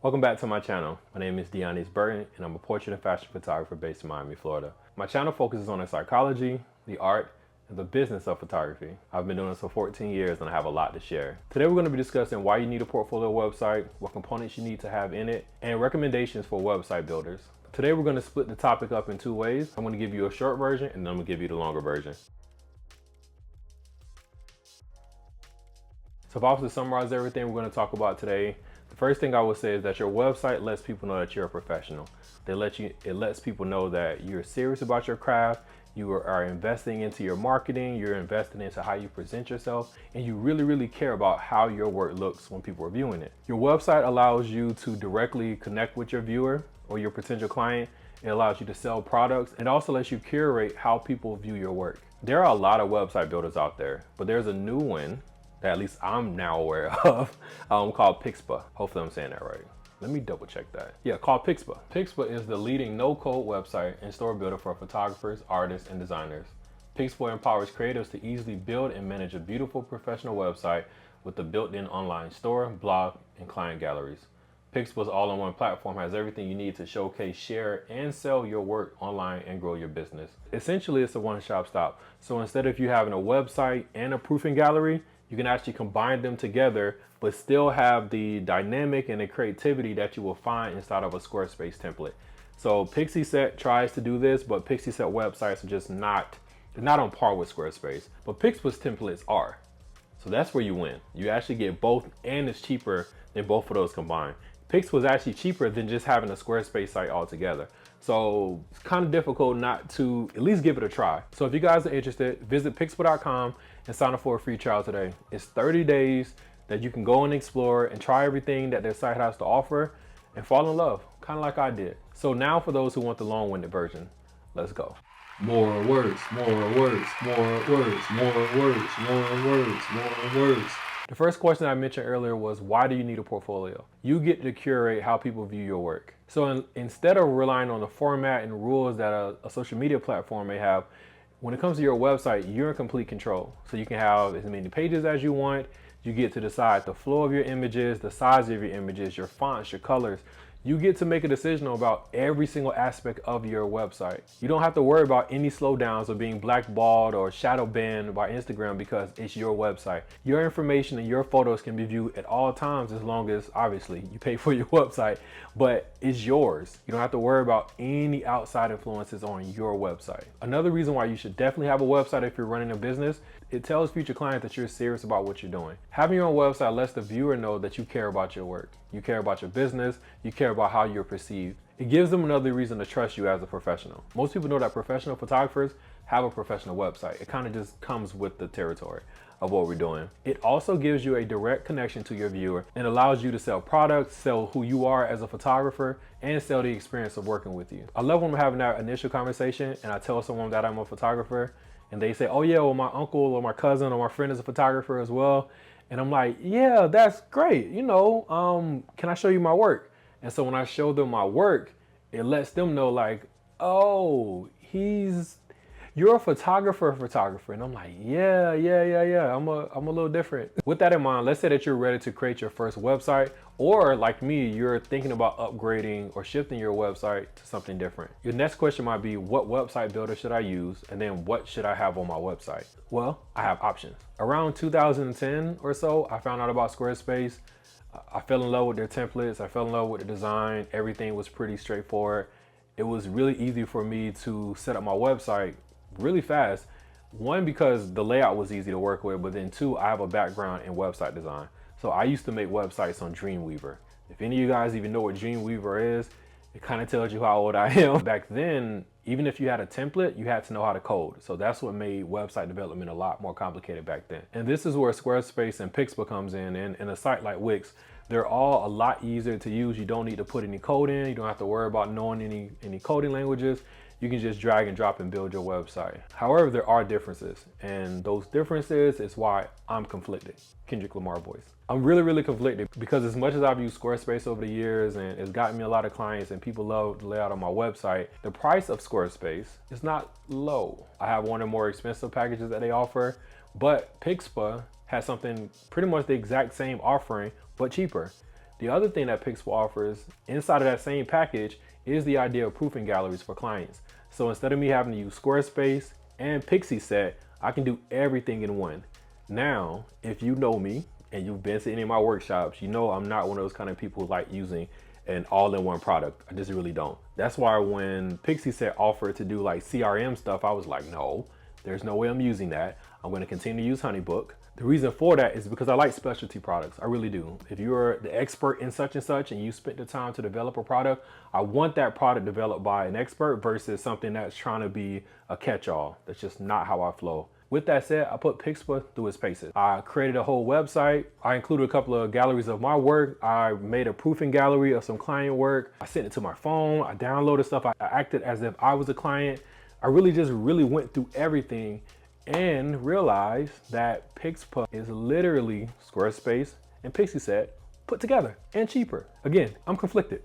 Welcome back to my channel. My name is Deonis Burton and I'm a portrait and fashion photographer based in Miami, Florida. My channel focuses on the psychology, the art, and the business of photography. I've been doing this for 14 years and I have a lot to share. Today we're going to be discussing why you need a portfolio website, what components you need to have in it, and recommendations for website builders. Today we're going to split the topic up in two ways. I'm going to give you a short version and then I'm going to give you the longer version. So if I was to summarize everything we're going to talk about today, the first thing I would say is that your website lets people know that you're a professional. It lets people know that you're serious about your craft, you are investing into your marketing, you're investing into how you present yourself, and you really care about how your work looks when people are viewing it. Your website allows you to directly connect with your viewer or your potential client. It allows you to sell products. It also lets you curate how people view your work. There are a lot of website builders out there, but there's a new one that at least I'm now aware of, called Pixpa. Hopefully I'm saying that right. Let me double check that. Yeah, called Pixpa. Pixpa is the leading no-code website and store builder for photographers, artists, and designers. Pixpa empowers creatives to easily build and manage a beautiful professional website with a built-in online store, blog, and client galleries. Pixpa's all-in-one platform has everything you need to showcase, share, and sell your work online and grow your business. Essentially, it's a one-stop shop. So instead of you having a website and a proofing gallery, you can actually combine them together, but still have the dynamic and the creativity that you will find inside of a Squarespace template. So Pixieset tries to do this, but Pixieset websites are just not on par with Squarespace. But Pixpa's templates are. So that's where you win. You actually get both, and it's cheaper than both of those combined. Pixpa was actually cheaper than just having a Squarespace site altogether. So it's kind of difficult not to at least give it a try. So if you guys are interested, visit pixpa.com and sign up for a free trial today. It's 30 days that you can go and explore and try everything that their site has to offer and fall in love, kind of like I did. So now for those who want the long-winded version, let's go. More words, more words, more words, more words, more words, more words. The first question I mentioned earlier was, why do you need a portfolio? You get to curate how people view your work. So instead of relying on the format and rules that a social media platform may have, when it comes to your website, you're in complete control. So you can have as many pages as you want. You get to decide the flow of your images, the size of your images, your fonts, your colors. You get to make a decision about every single aspect of your website. You don't have to worry about any slowdowns or being blackballed or shadow banned by Instagram because it's your website. Your information and your photos can be viewed at all times as long as, obviously, you pay for your website, but it's yours. You don't have to worry about any outside influences on your website. Another reason why you should definitely have a website if you're running a business, it tells future clients that you're serious about what you're doing. Having your own website lets the viewer know that you care about your work. You care about your business, you care about how you're perceived. It gives them another reason to trust you as a professional. Most people know that professional photographers have a professional website. It kind of just comes with the territory of what we're doing. It also gives you a direct connection to your viewer and allows you to sell products, sell who you are as a photographer, and sell the experience of working with you. I love when we're having that initial conversation and I tell someone that I'm a photographer and they say, oh yeah, well my uncle or my cousin or my friend is a photographer as well. And I'm like, yeah, that's great. You know, can I show you my work? And so when I show them my work, it lets them know like, oh, you're a photographer. And I'm like, yeah. I'm a little different. With that in mind, let's say that you're ready to create your first website, or like me, you're thinking about upgrading or shifting your website to something different. Your next question might be, what website builder should I use? And then what should I have on my website? Well, I have options. Around 2010 or so, I found out about Squarespace. I fell in love with their templates. I fell in love with the design. Everything was pretty straightforward. It was really easy for me to set up my website really fast. One, because the layout was easy to work with, but then two, I have a background in website design. So I used to make websites on Dreamweaver. If any of you guys even know what Dreamweaver is, it kind of tells you how old I am. Back then, even if you had a template, you had to know how to code. So that's what made website development a lot more complicated back then. And this is where Squarespace and Pixpa comes in. And a site like Wix, they're all a lot easier to use. You don't need to put any code in. You don't have to worry about knowing any coding languages. You can just drag and drop and build your website. However, there are differences, and those differences is why I'm conflicted. Kendrick Lamar voice. I'm really conflicted because as much as I've used Squarespace over the years and it's gotten me a lot of clients and people love the layout of my website, the price of Squarespace is not low. I have one of the more expensive packages that they offer, but Pixpa has something pretty much the exact same offering, but cheaper. The other thing that Pixpa offers inside of that same package is the idea of proofing galleries for clients. So instead of me having to use Squarespace and Pixie Set, I can do everything in one. Now, if you know me and you've been to any of my workshops, you know I'm not one of those kind of people who like using an all-in-one product. I just really don't. That's why when Pixie Set offered to do like CRM stuff, I was like, no, there's no way I'm using that. I'm going to continue to use HoneyBook. The reason for that is because I like specialty products. I really do. If you're the expert in such and you spent the time to develop a product, I want that product developed by an expert versus something that's trying to be a catch-all. That's just not how I flow. With that said, I put Pixpa through its paces. I created a whole website. I included a couple of galleries of my work. I made a proofing gallery of some client work. I sent it to my phone. I downloaded stuff. I acted as if I was a client. I really went through everything and realized that Pixpa is literally Squarespace and Pixie Set put together and cheaper. Again, I'm conflicted.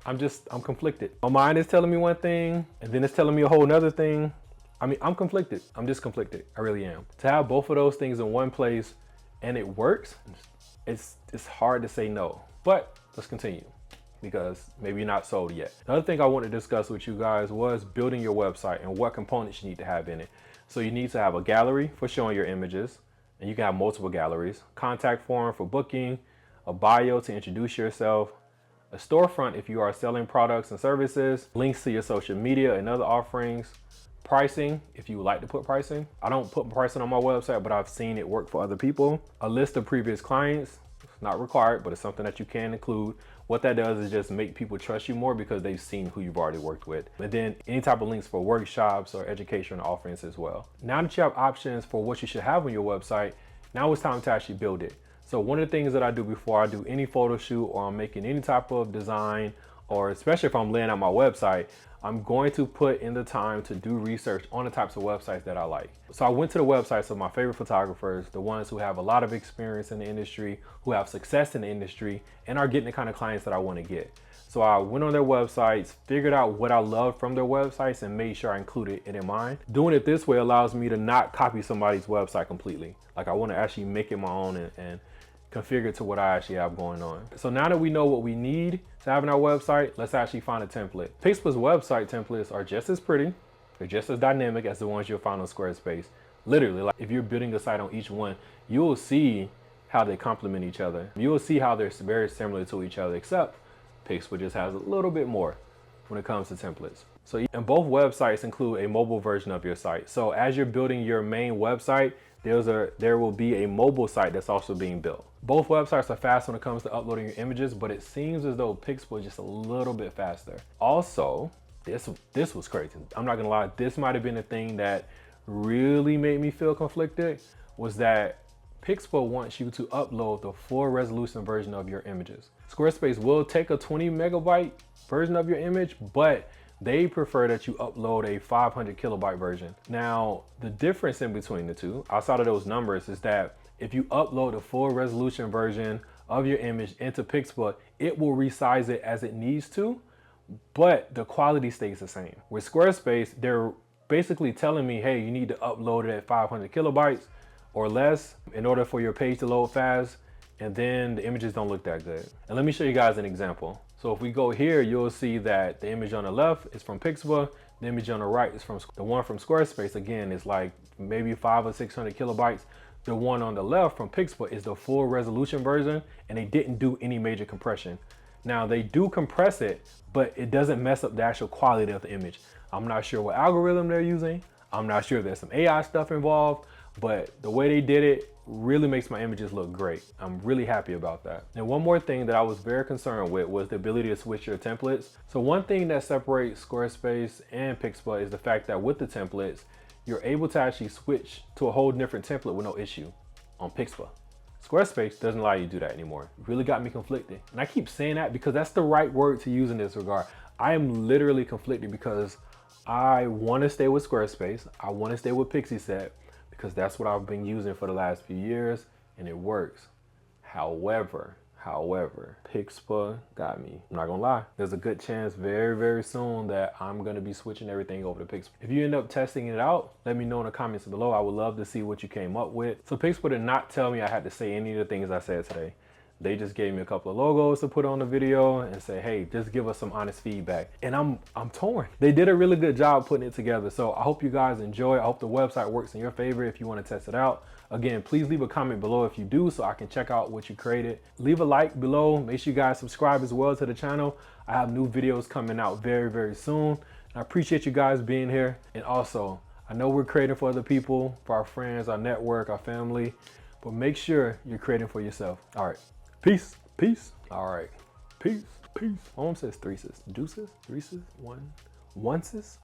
I'm conflicted. My mind is telling me one thing and then it's telling me a whole nother thing. I mean, I'm conflicted. I'm just conflicted. I really am. To have both of those things in one place and it works, it's hard to say no. But let's continue because maybe you're not sold yet. Another thing I want to discuss with you guys was building your website and what components you need to have in it. So you need to have a gallery for showing your images, and you can have multiple galleries, contact form for booking, a bio to introduce yourself, a storefront if you are selling products and services, links to your social media and other offerings, pricing if you would like to put pricing. I don't put pricing on my website, but I've seen it work for other people. A list of previous clients, it's not required, but it's something that you can include. What that does is just make people trust you more because they've seen who you've already worked with. And then any type of links for workshops or educational offerings as well. Now that you have options for what you should have on your website, now it's time to actually build it. So one of the things that I do before I do any photo shoot or I'm making any type of design, or especially if I'm laying out my website, I'm going to put in the time to do research on the types of websites that I like. So I went to the websites of my favorite photographers, the ones who have a lot of experience in the industry, who have success in the industry, and are getting the kind of clients that I want to get. So I went on their websites, figured out what I loved from their websites, and made sure I included it in mine. Doing it this way allows me to not copy somebody's website completely. Like I want to actually make it my own and configure it to what I actually have going on. So now that we know what we need to have in our website, let's actually find a template. Pixpa's website templates are just as pretty, they're just as dynamic as the ones you'll find on Squarespace. Literally, like if you're building a site on each one, you'll see how they complement each other. You'll see how they're very similar to each other, except Pixpa just has a little bit more when it comes to templates. So, and both websites include a mobile version of your site. So as you're building your main website, there will be a mobile site that's also being built. Both websites are fast when it comes to uploading your images, but it seems as though Pixpa is just a little bit faster. Also, this was crazy. I'm not gonna lie, this might have been the thing that really made me feel conflicted, was that Pixpa wants you to upload the full resolution version of your images. Squarespace will take a 20 megabyte version of your image, but they prefer that you upload a 500 kilobyte version. Now, the difference in between the two, outside of those numbers, is that if you upload a full resolution version of your image into Pixpa, it will resize it as it needs to, but the quality stays the same. With Squarespace, they're basically telling me, hey, you need to upload it at 500 kilobytes or less in order for your page to load fast, and then the images don't look that good. And let me show you guys an example. So if we go here, you'll see that the image on the left is from Pixpa, the image on the right is from the one from Squarespace. Again, it's like maybe 500 or 600 kilobytes. The one on the left from Pixpa is the full resolution version, and they didn't do any major compression. Now they do compress it, but it doesn't mess up the actual quality of the image. I'm not sure what algorithm they're using. I'm not sure if there's some AI stuff involved, but the way they did it really makes my images look great. I'm really happy about that. And one more thing that I was very concerned with was the ability to switch your templates. So one thing that separates Squarespace and Pixpa is the fact that with the templates, you're able to actually switch to a whole different template with no issue on Pixpa. Squarespace doesn't allow you to do that anymore. It really got me conflicted. And I keep saying that because that's the right word to use in this regard. I am literally conflicted because I want to stay with Squarespace. I want to stay with Pixie Set because that's what I've been using for the last few years and it works. However, However, Pixpa got me. I'm not gonna lie. There's a good chance very, very soon that I'm gonna be switching everything over to Pixpa. If you end up testing it out, let me know in the comments below. I would love to see what you came up with. So Pixpa did not tell me I had to say any of the things I said today. They just gave me a couple of logos to put on the video and say, hey, just give us some honest feedback. And I'm torn. They did a really good job putting it together. So I hope you guys enjoy. I hope the website works in your favor if you want to test it out. Again, please leave a comment below if you do so I can check out what you created. Leave a like below. Make sure you guys subscribe as well to the channel. I have new videos coming out very, very soon. And I appreciate you guys being here. And also, I know we're creating for other people, for our friends, our network, our family, but make sure you're creating for yourself. All right. Peace, peace. All right, peace, peace. My mom says three sis. Deuces, three sis, one sis.